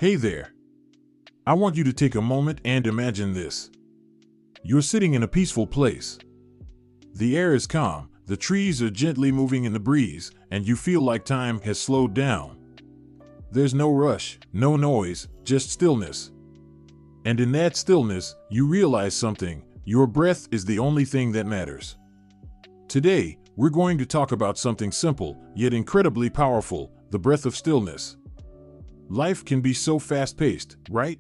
Hey there. I want you to take a moment and imagine this. You're sitting in a peaceful place. The air is calm, the trees are gently moving in the breeze, and you feel like time has slowed down. There's no rush, no noise, just stillness. And in that stillness, you realize something: your breath is the only thing that matters. Today, we're going to talk about something simple, yet incredibly powerful: the breath of stillness. Life can be so fast-paced, right?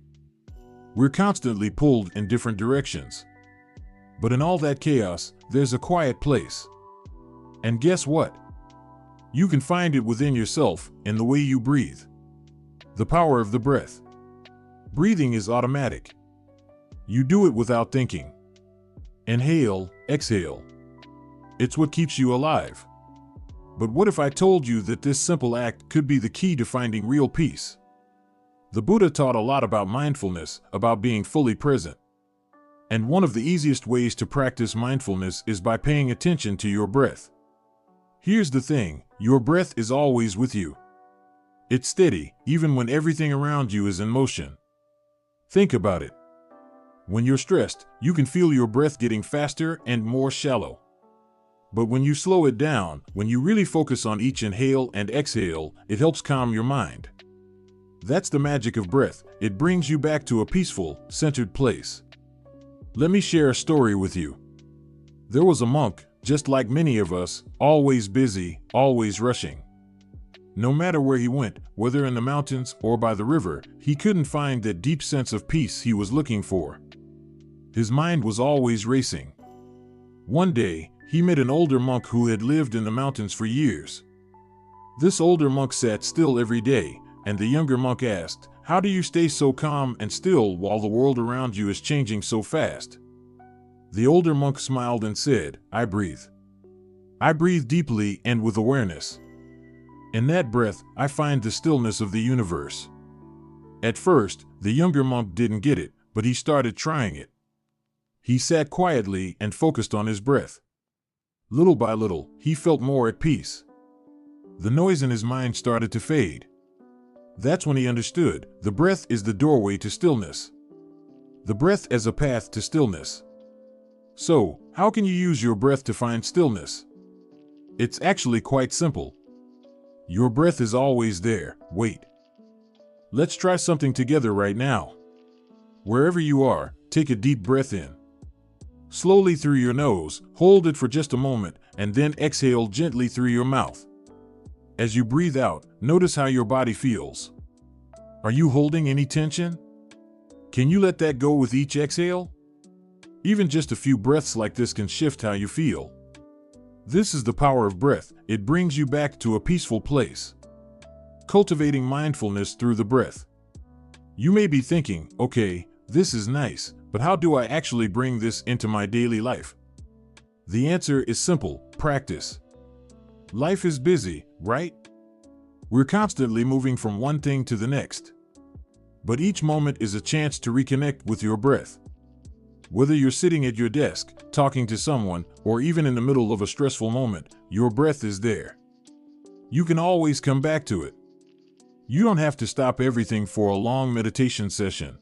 We're constantly pulled in different directions. But in all that chaos, there's a quiet place. And guess what? You can find it within yourself, in the way you breathe. The power of the breath. Breathing is automatic. You do it without thinking. Inhale, exhale. It's what keeps you alive. But what if I told you that this simple act could be the key to finding real peace? The Buddha taught a lot about mindfulness, about being fully present. And one of the easiest ways to practice mindfulness is by paying attention to your breath. Here's the thing: your breath is always with you. It's steady, even when everything around you is in motion. Think about it. When you're stressed, you can feel your breath getting faster and more shallow. But when you slow it down, when you really focus on each inhale and exhale, it helps calm your mind. That's the magic of breath. It brings you back to a peaceful, centered place. Let me share a story with you. There was a monk, just like many of us, always busy, always rushing. No matter where he went, whether in the mountains or by the river, he couldn't find that deep sense of peace he was looking for. His mind was always racing. One day, he met an older monk who had lived in the mountains for years. This older monk sat still every day, and the younger monk asked, "How do you stay so calm and still while the world around you is changing so fast?" The older monk smiled and said, "I breathe. I breathe deeply and with awareness. In that breath, I find the stillness of the universe." At first, the younger monk didn't get it, but he started trying it. He sat quietly and focused on his breath. Little by little, he felt more at peace. The noise in his mind started to fade. That's when he understood: the breath is the doorway to stillness. The breath as a path to stillness. So, how can you use your breath to find stillness? It's actually quite simple. Your breath is always there. Wait. Let's try something together right now. Wherever you are, take a deep breath in. Slowly through your nose, hold it for just a moment, and then exhale gently through your mouth. As you breathe out, notice how your body feels. Are you holding any tension? Can you let that go with each exhale? Even just a few breaths like this can shift how you feel. This is the power of breath. It brings you back to a peaceful place. Cultivating mindfulness through the breath. You may be thinking, okay, this is nice, but how do I actually bring this into my daily life? The answer is simple: practice. Life is busy, right? We're constantly moving from one thing to the next. But each moment is a chance to reconnect with your breath. Whether you're sitting at your desk, talking to someone, or even in the middle of a stressful moment, your breath is there. You can always come back to it. You don't have to stop everything for a long meditation session.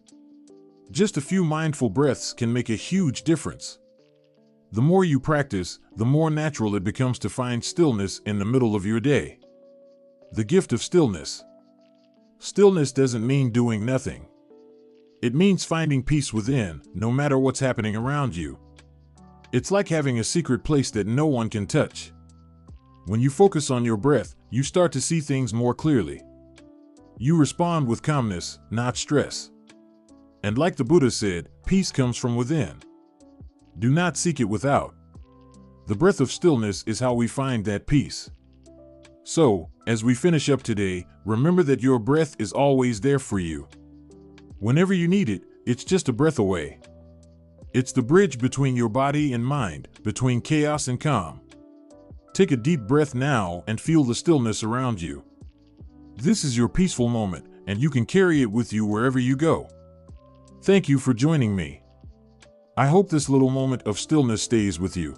Just a few mindful breaths can make a huge difference. The more you practice, the more natural it becomes to find stillness in the middle of your day. The gift of stillness. Stillness doesn't mean doing nothing. It means finding peace within, no matter what's happening around you. It's like having a secret place that no one can touch. When you focus on your breath, you start to see things more clearly. You respond with calmness, not stress. And like the Buddha said, peace comes from within. Do not seek it without. The breath of stillness is how we find that peace. So, as we finish up today, remember that your breath is always there for you. Whenever you need it, it's just a breath away. It's the bridge between your body and mind, between chaos and calm. Take a deep breath now and feel the stillness around you. This is your peaceful moment, and you can carry it with you wherever you go. Thank you for joining me. I hope this little moment of stillness stays with you.